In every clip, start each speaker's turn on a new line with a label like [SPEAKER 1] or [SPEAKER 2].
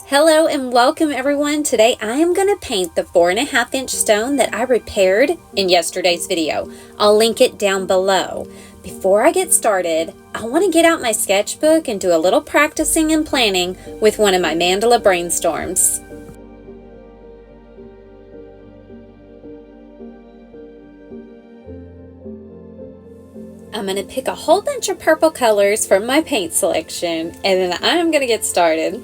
[SPEAKER 1] Hello and welcome everyone. Today I am going to paint the 4.5-inch stone that I repaired in yesterday's video. I'll link it down below. Before I get started, I want to get out my sketchbook and do a little practicing and planning with one of my Mandala Brainstorms. I'm going to pick a whole bunch of purple colors from my paint selection and then I'm going to get started.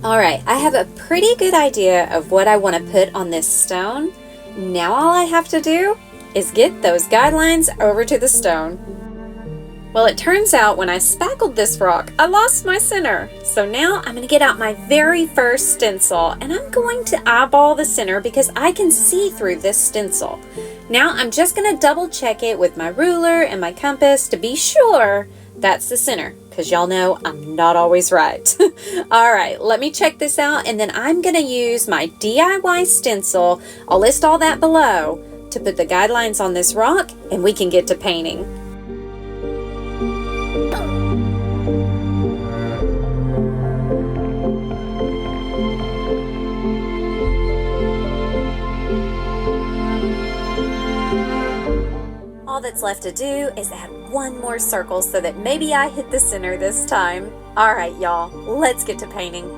[SPEAKER 1] Alright, I have a pretty good idea of what I want to put on this stone. Now all I have to do is get those guidelines over to the stone. Well, it turns out when I spackled this rock, I lost my center. So now I'm going to get out my very first stencil and I'm going to eyeball the center because I can see through this stencil. Now I'm just going to double check it with my ruler and my compass to be sure that's the center, because y'all know I'm not always right. Alright, let me check this out and then I'm going to use my DIY stencil, I'll list all that below, to put the guidelines on this rock and we can get to painting. All that's left to do is add one more circle so that maybe I hit the center this time. Alright y'all, let's get to painting.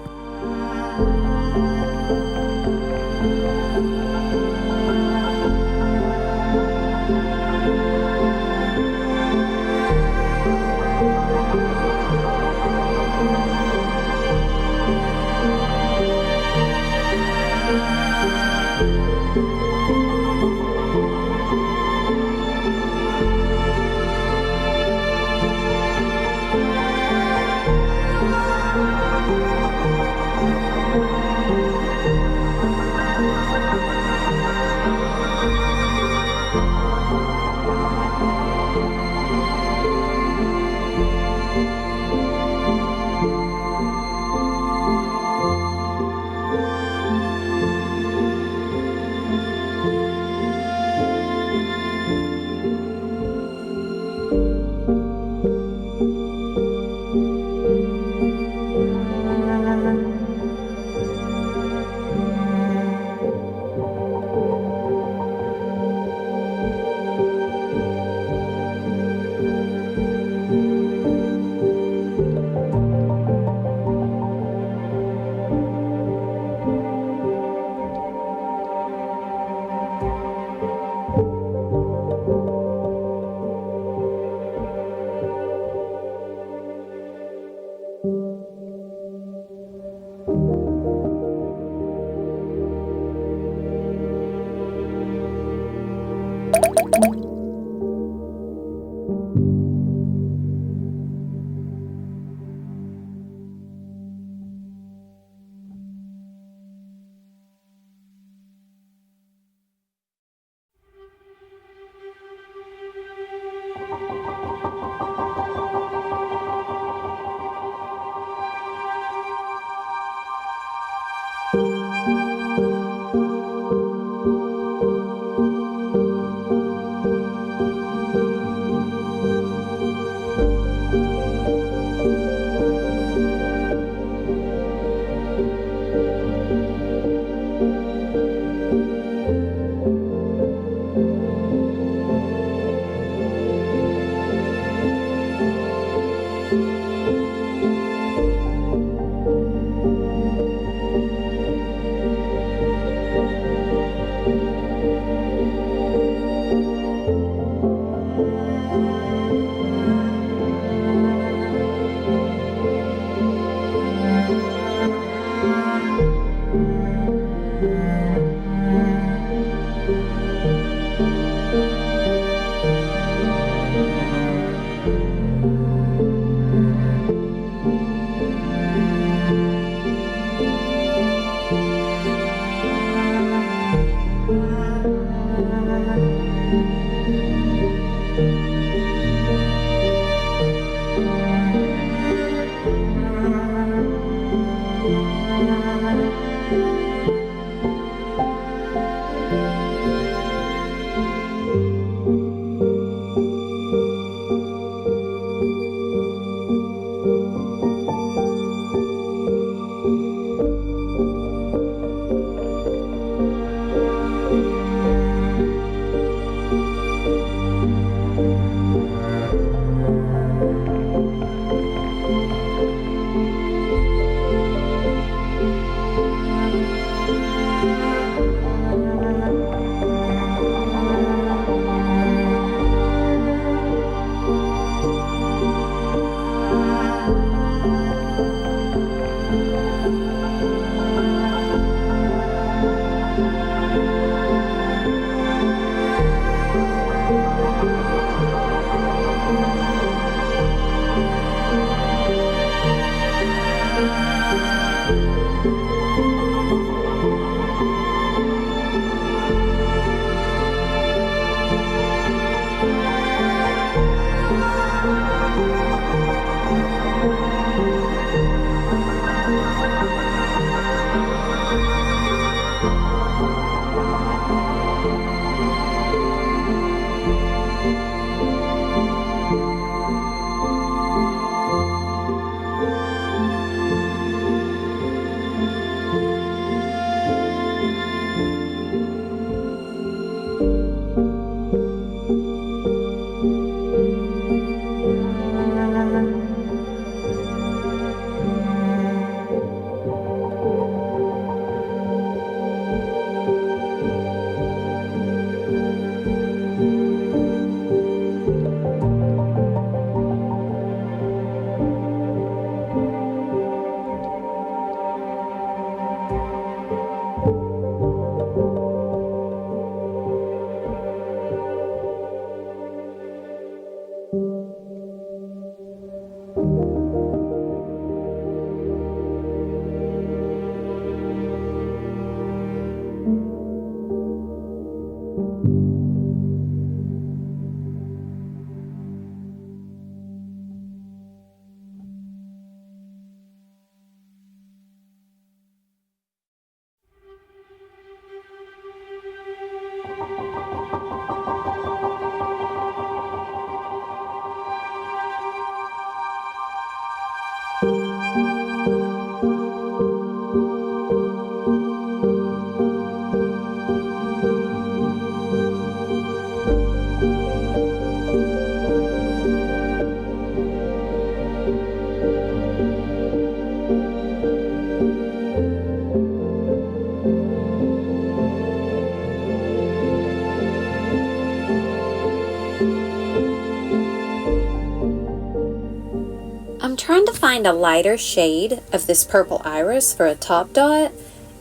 [SPEAKER 1] I'm trying to find a lighter shade of this purple iris for a top dot,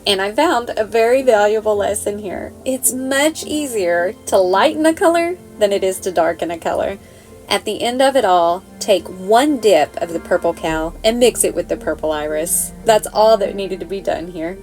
[SPEAKER 1] and I found a very valuable lesson here. It's much easier to lighten a color than it is to darken a color. At the end of it all, take one dip of the purple cal and mix it with the purple iris. That's all that needed to be done here.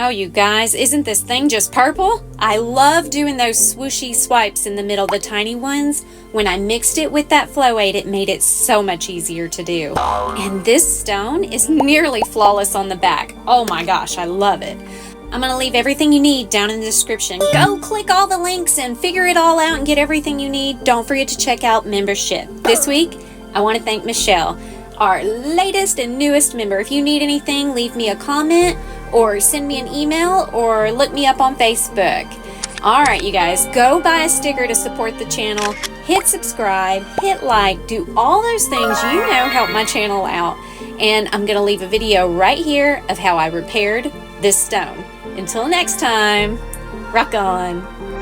[SPEAKER 1] Oh, you guys, isn't this thing just purple? I love doing those swooshy swipes in the middle, the tiny ones. When I mixed it with that flow aid, it made it so much easier to do. And this stone is nearly flawless on the back. Oh my gosh, I love it. I'm going to leave everything you need down in the description. Go click all the links and figure it all out and get everything you need. Don't forget to check out membership. This week, I want to thank Michelle, our latest and newest member. If you need anything, leave me a comment or send me an email or look me up on Facebook. Alright, you guys, go buy a sticker to support the channel. Hit subscribe, hit like, do all those things you know help my channel out. And I'm going to leave a video right here of how I repaired this stone. Until next time, rock on.